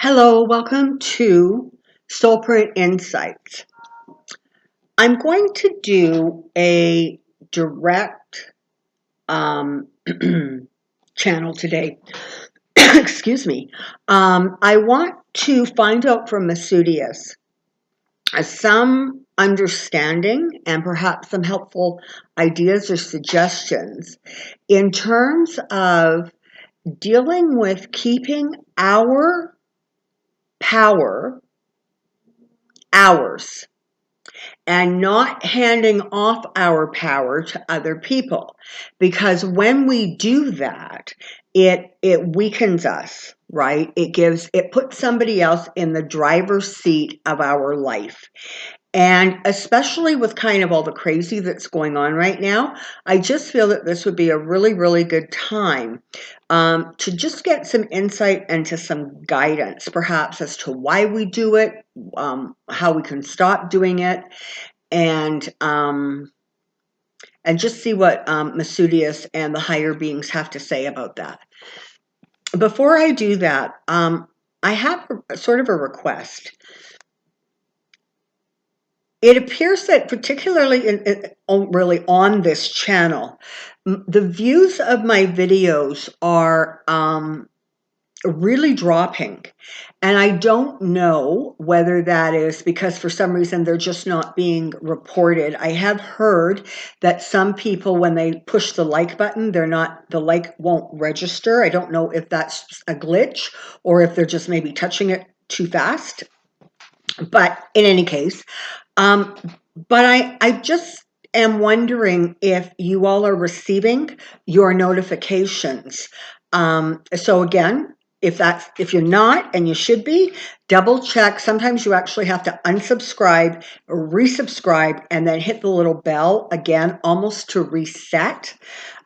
Hello, welcome to Soulprint Insights. I'm going to do a direct channel today. Excuse me. I want to find out from Masudius some understanding and perhaps some helpful ideas or suggestions in terms of dealing with keeping our power ours and not handing off our power to other people, because when we do that, it weakens us, right? It puts somebody else in the driver's seat of our life. And especially with kind of all the crazy that's going on right now, I just feel that this would be a really, really good time to just get some insight into some guidance, perhaps as to why we do it, how we can stop doing it, and just see what Masudius and the higher beings have to say about that. Before I do that, I have sort of a request. It appears that particularly really on this channel, the views of my videos are really dropping. And I don't know whether that is because for some reason they're just not being reported. I have heard that some people, when they push the like button, the like won't register. I don't know if that's a glitch or if they're just maybe touching it too fast. But in any case, but I just am wondering if you all are receiving your notifications. So again, if you're not, and you should be, double check. Sometimes you actually have to unsubscribe, resubscribe, and then hit the little bell again, almost to reset.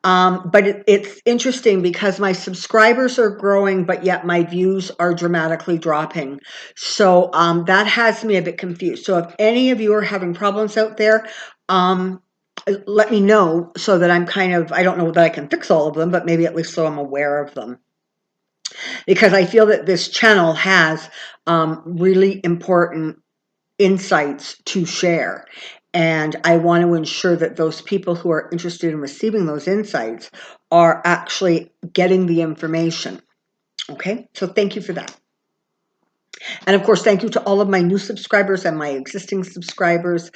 But it's interesting because my subscribers are growing, but yet my views are dramatically dropping. So that has me a bit confused. So if any of you are having problems out there, let me know so that I don't know that I can fix all of them, but maybe at least so I'm aware of them. Because I feel that this channel has really important insights to share. And I want to ensure that those people who are interested in receiving those insights are actually getting the information. Okay, so thank you for that. And of course, thank you to all of my new subscribers and my existing subscribers.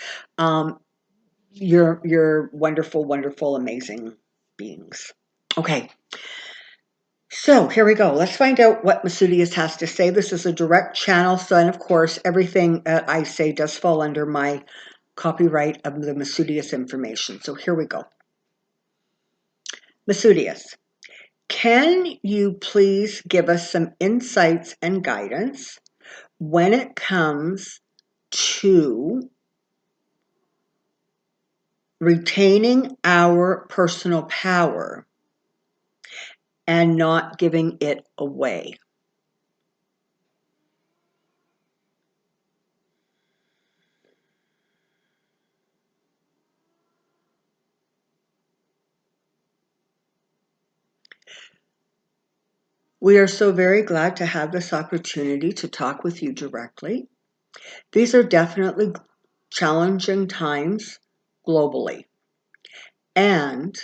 You're wonderful, wonderful, amazing beings. Okay. So here we go. Let's find out what Masudius has to say. This is a direct channel. So, and of course, everything that I say does fall under my copyright of the Masudius information. So here we go. Masudius, can you please give us some insights and guidance when it comes to retaining our personal power and not giving it away? We are so very glad to have this opportunity to talk with you directly. These are definitely challenging times globally. And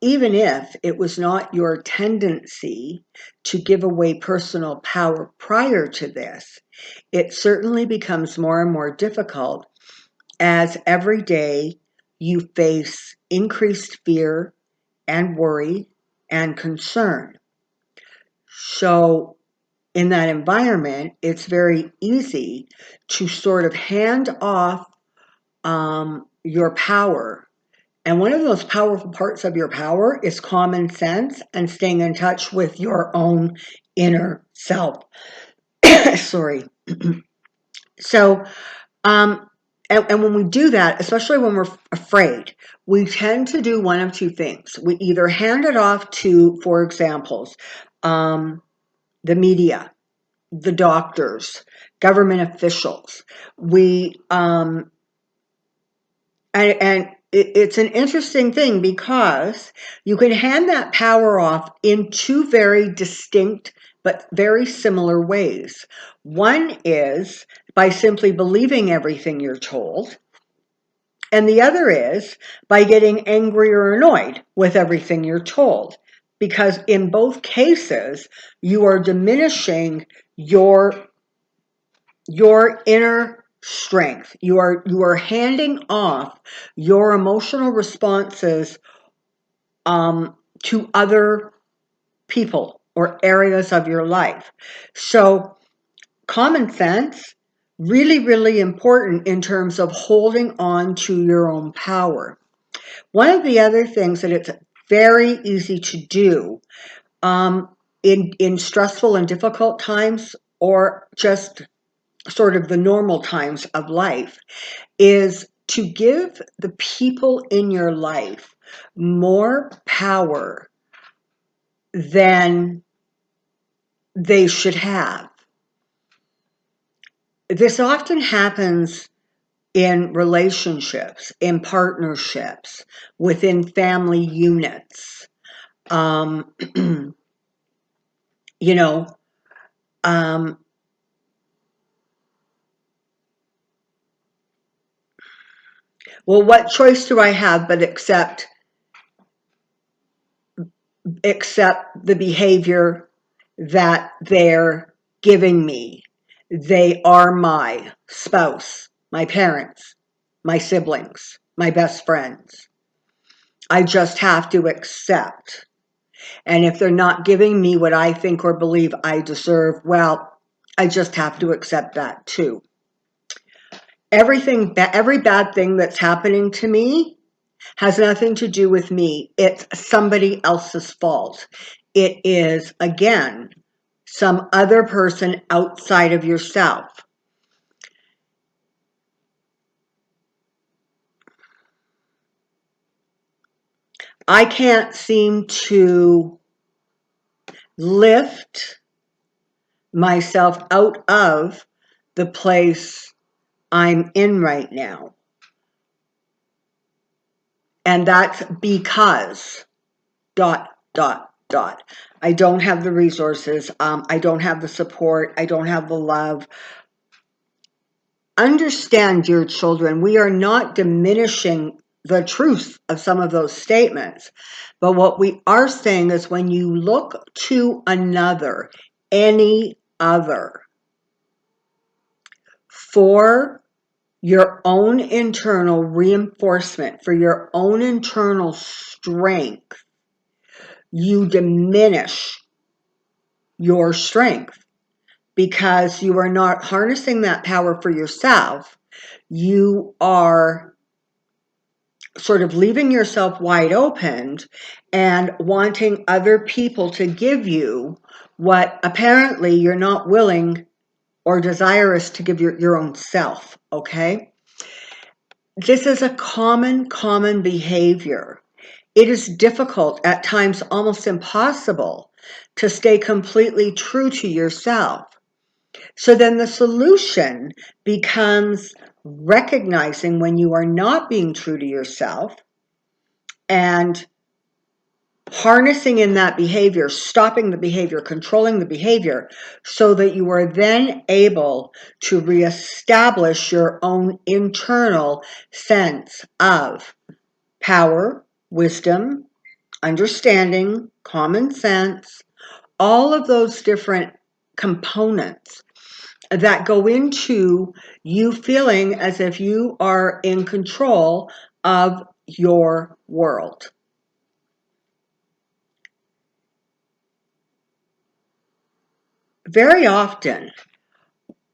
even if it was not your tendency to give away personal power prior to this, it certainly becomes more and more difficult as every day you face increased fear and worry and concern. So in that environment, it's very easy to sort of hand off your power. And one of the most powerful parts of your power is common sense and staying in touch with your own inner self. Sorry. So, and when we do that, especially when we're afraid, we tend to do one of two things. We either hand it off to, for examples, the media, the doctors, government officials. It's an interesting thing because you can hand that power off in two very distinct but very similar ways. One is by simply believing everything you're told, and the other is by getting angry or annoyed with everything you're told. Because in both cases, you are diminishing your inner strength. You are handing off your emotional responses to other people or areas of your life. So common sense, really, really important in terms of holding on to your own power. One of the other things that it's very easy to do in stressful and difficult times, or just sort of the normal times of life, is to give the people in your life more power than they should have. This often happens in relationships, in partnerships, within family units. You know, well, what choice do I have but accept the behavior that they're giving me? They are my spouse, my parents, my siblings, my best friends. I just have to accept. And if they're not giving me what I think or believe I deserve, well, I just have to accept that too. Every bad thing that's happening to me has nothing to do with me. It's somebody else's fault. It is, again, some other person outside of yourself. I can't seem to lift myself out of the place I'm in right now. And that's because ... I don't have the resources. I don't have the support. I don't have the love. Understand, dear children, we are not diminishing the truth of some of those statements. But what we are saying is when you look to another, any other, for your own internal reinforcement, for your own internal strength, you diminish your strength because you are not harnessing that power for yourself. You are sort of leaving yourself wide open and wanting other people to give you what apparently you're not willing or desirous to give your own self, okay? This is a common behavior. It is difficult, at times almost impossible, to stay completely true to yourself. So then the solution becomes recognizing when you are not being true to yourself and harnessing in that behavior, stopping the behavior, controlling the behavior, so that you are then able to reestablish your own internal sense of power, wisdom, understanding, common sense, all of those different components that go into you feeling as if you are in control of your world. Very often,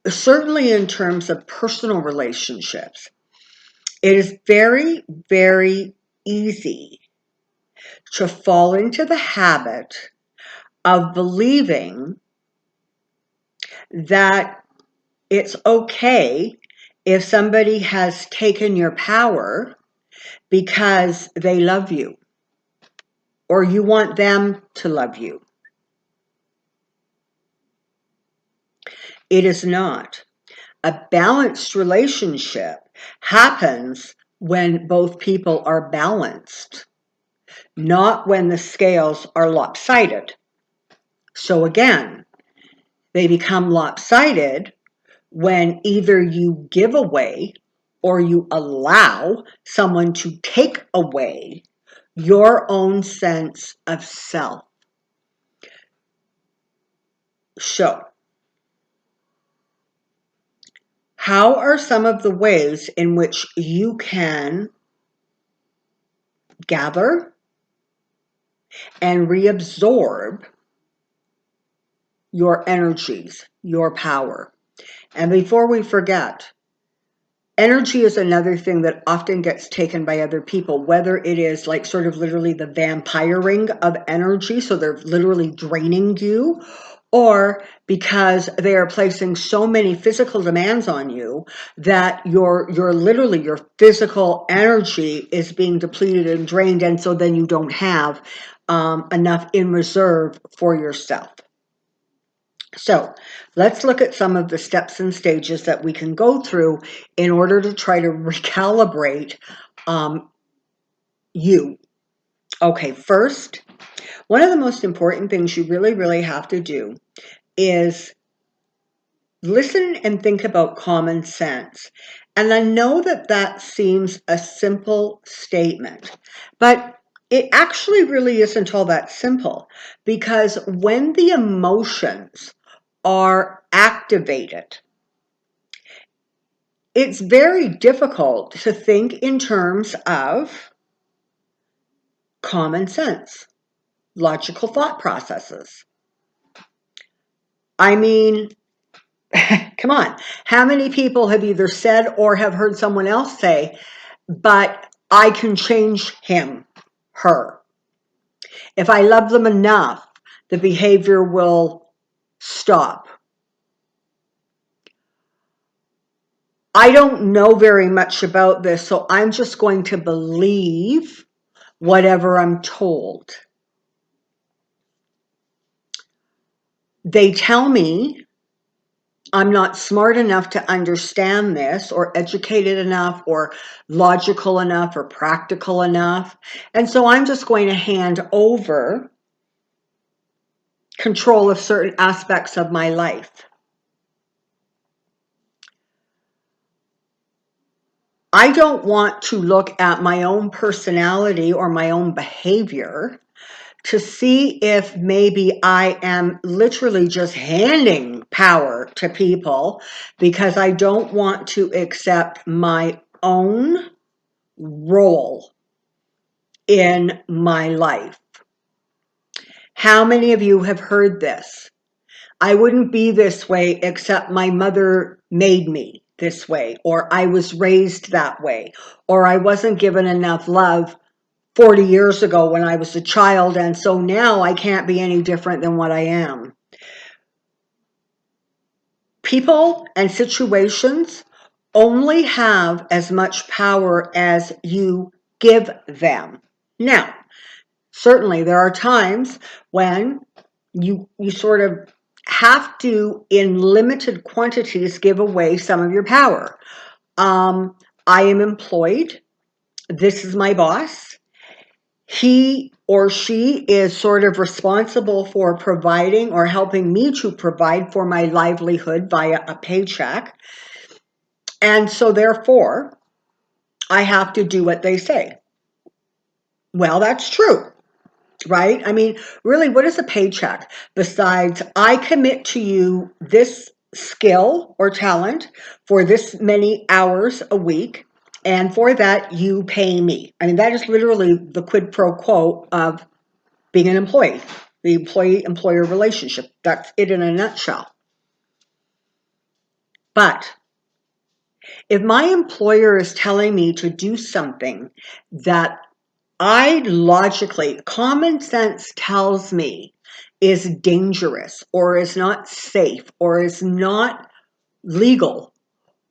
certainly in terms of personal relationships, it is very, very easy to fall into the habit of believing that it's okay if somebody has taken your power because they love you or you want them to love you. It is not. A balanced relationship happens when both people are balanced, not when the scales are lopsided. So again, They become lopsided when either you give away or you allow someone to take away your own sense of self. So, how are some of the ways in which you can gather and reabsorb your energies, your power? And before we forget, energy is another thing that often gets taken by other people, whether it is like sort of literally the vampiring of energy, so they're literally draining you, or because they are placing so many physical demands on you that your literally your physical energy is being depleted and drained, and so then you don't have enough in reserve for yourself. So let's look at some of the steps and stages that we can go through in order to try to recalibrate you. Okay, first, one of the most important things you really have to do is listen and think about common sense. And I know that that seems a simple statement, but it actually really isn't all that simple, because when the emotions are activated, it's very difficult to think in terms of common sense, logical thought processes. I mean, come on. How many people have either said or have heard someone else say, but I can change him, her. If I love them enough, the behavior will stop. I don't know very much about this, so I'm just going to believe whatever I'm told. They tell me I'm not smart enough to understand this, or educated enough, or logical enough, or practical enough. And so I'm just going to hand over control of certain aspects of my life. I don't want to look at my own personality or my own behavior to see if maybe I am literally just handing power to people, because I don't want to accept my own role in my life. How many of you have heard this? I wouldn't be this way except my mother made me this way, or I was raised that way, or I wasn't given enough love 40 years ago when I was a child, and so now I can't be any different than what I am. People and situations only have as much power as you give them. Now, certainly there are times when you sort of have to, in limited quantities, give away some of your power. I am employed. This is my boss. He or she is sort of responsible for providing or helping me to provide for my livelihood via a paycheck. And so therefore, I have to do what they say. Well, that's true, right? I mean, really, what is a paycheck besides I commit to you this skill or talent for this many hours a week, and for that you pay me? I mean, that is literally the quid pro quo of being an employee, the employee-employer relationship. That's it in a nutshell. But if my employer is telling me to do something that I logically, common sense tells me is dangerous, or is not safe, or is not legal,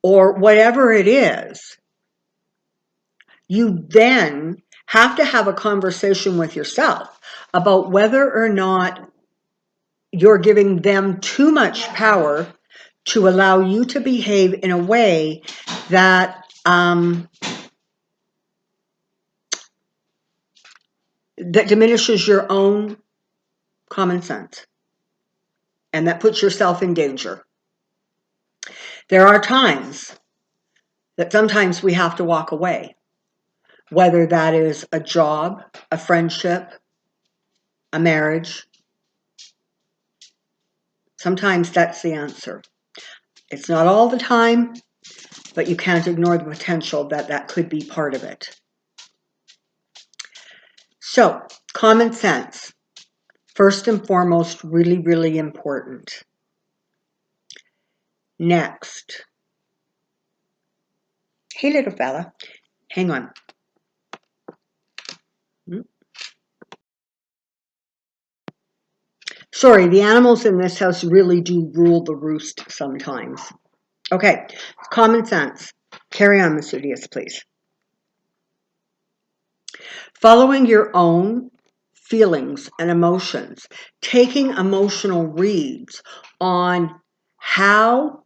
or whatever it is, you then have to have a conversation with yourself about whether or not you're giving them too much power to allow you to behave in a way that that diminishes your own common sense. and that puts yourself in danger. There are times that sometimes we have to walk away, whether that is a job, a friendship, a marriage. Sometimes that's the answer. It's not all the time, but you can't ignore the potential that that could be part of it. So, common sense, first and foremost, really, really important. Next. Hey, little fella, hang on. Sorry, the animals in this house really do rule the roost sometimes. Okay, common sense. Carry on, Miss Udius, please. Following your own feelings and emotions, taking emotional reads on how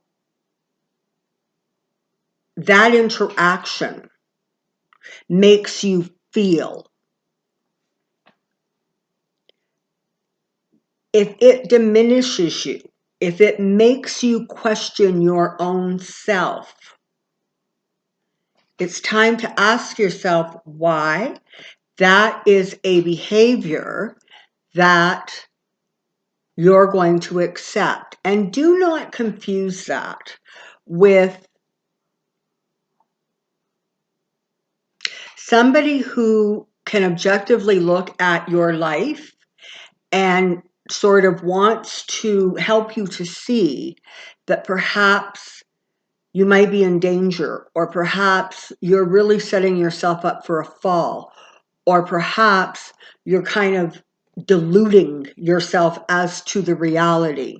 that interaction makes you feel. If it diminishes you, if it makes you question your own self, it's time to ask yourself why that is a behavior that you're going to accept. And do not confuse that with somebody who can objectively look at your life and sort of wants to help you to see that perhaps you might be in danger, or perhaps you're really setting yourself up for a fall, or perhaps you're kind of deluding yourself as to the reality.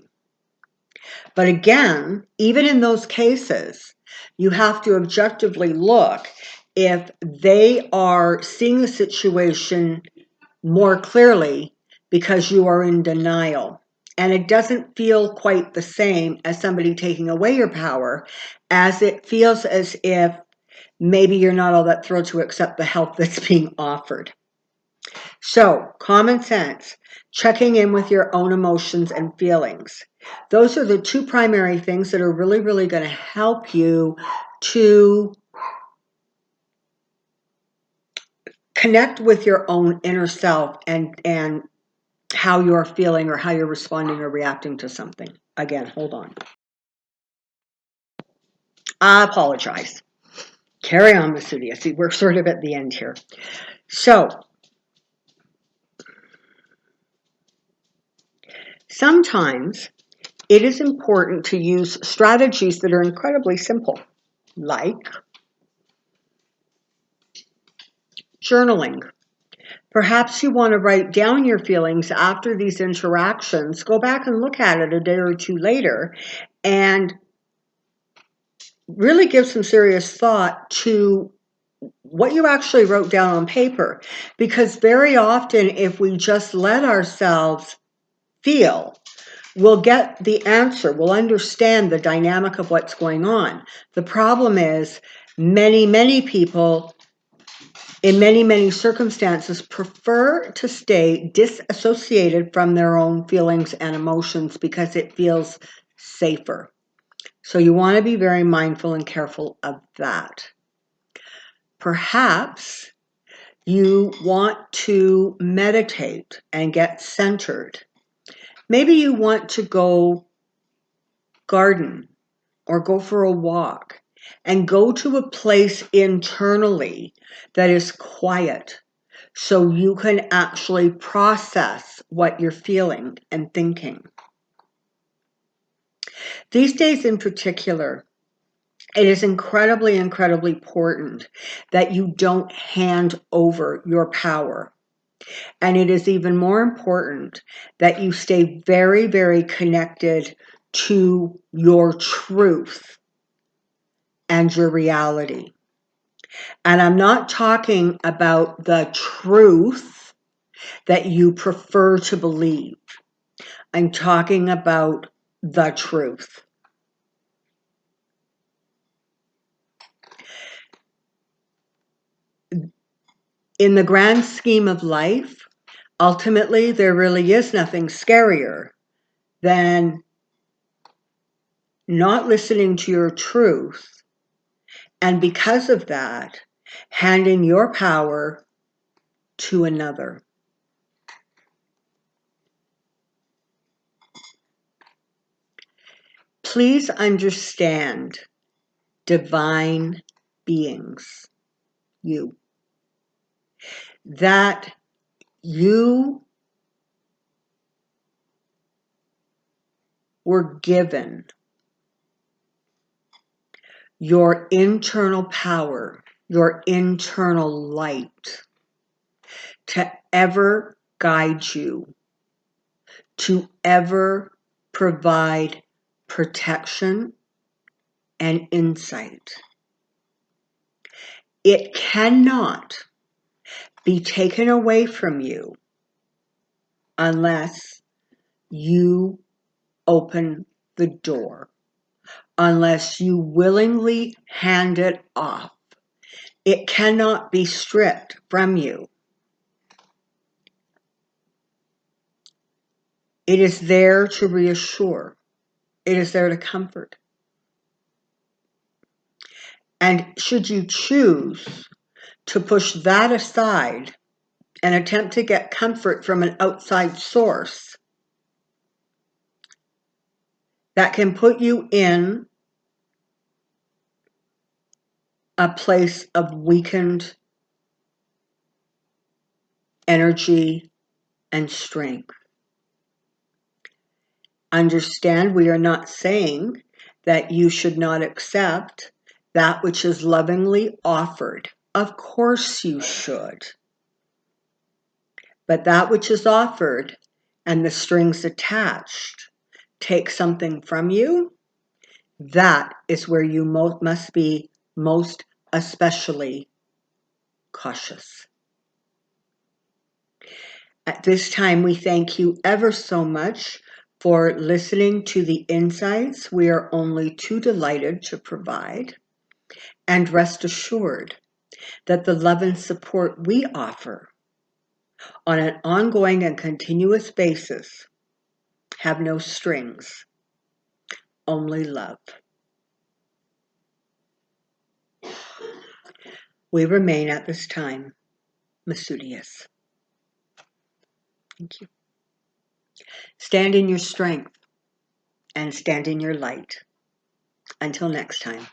But again, even in those cases, you have to objectively look if they are seeing the situation more clearly because you are in denial. And it doesn't feel quite the same as somebody taking away your power, as it feels as if maybe you're not all that thrilled to accept the help that's being offered. So, common sense, checking in with your own emotions and feelings. Those are the two primary things that are really, really going to help you to connect with your own inner self and how you're feeling or how you're responding or reacting to something. Again, hold on. I apologize. Carry on, Miss Udia. See, we're sort of at the end here. So, sometimes it is important to use strategies that are incredibly simple, like journaling. Perhaps you want to write down your feelings after these interactions, go back and look at it a day or two later, and really give some serious thought to what you actually wrote down on paper. Because very often, if we just let ourselves feel, we'll get the answer, we'll understand the dynamic of what's going on. The problem is many, many people in many, many circumstances prefer to stay disassociated from their own feelings and emotions because it feels safer. So you want to be very mindful and careful of that. Perhaps you want to meditate and get centered. Maybe you want to go garden or go for a walk and go to a place internally that is quiet so you can actually process what you're feeling and thinking. These days in particular, it is incredibly, incredibly important that you don't hand over your power. And it is even more important that you stay very, very connected to your truth and your reality. And I'm not talking about the truth that you prefer to believe. I'm talking about the truth. In the grand scheme of life, ultimately, there really is nothing scarier then not listening to your truth, and because of that, handing your power to another. Please understand, divine beings, you, that you were given your internal power, your internal light to ever guide you, to ever provide protection and insight. It cannot be taken away from you unless you open the door, unless you willingly hand it off. It cannot be stripped from you. It is there to reassure. It is there to comfort. And should you choose to push that aside and attempt to get comfort from an outside source, that can put you in a place of weakened energy and strength. Understand, we are not saying that you should not accept that which is lovingly offered. Of course you should. But that which is offered and the strings attached take something from you, that is where you must be most especially cautious. At this time, we thank you ever so much for listening to the insights we are only too delighted to provide. And rest assured that the love and support we offer on an ongoing and continuous basis have no strings, only love. We remain at this time Masudius. Thank you. Stand in your strength and stand in your light. Until next time.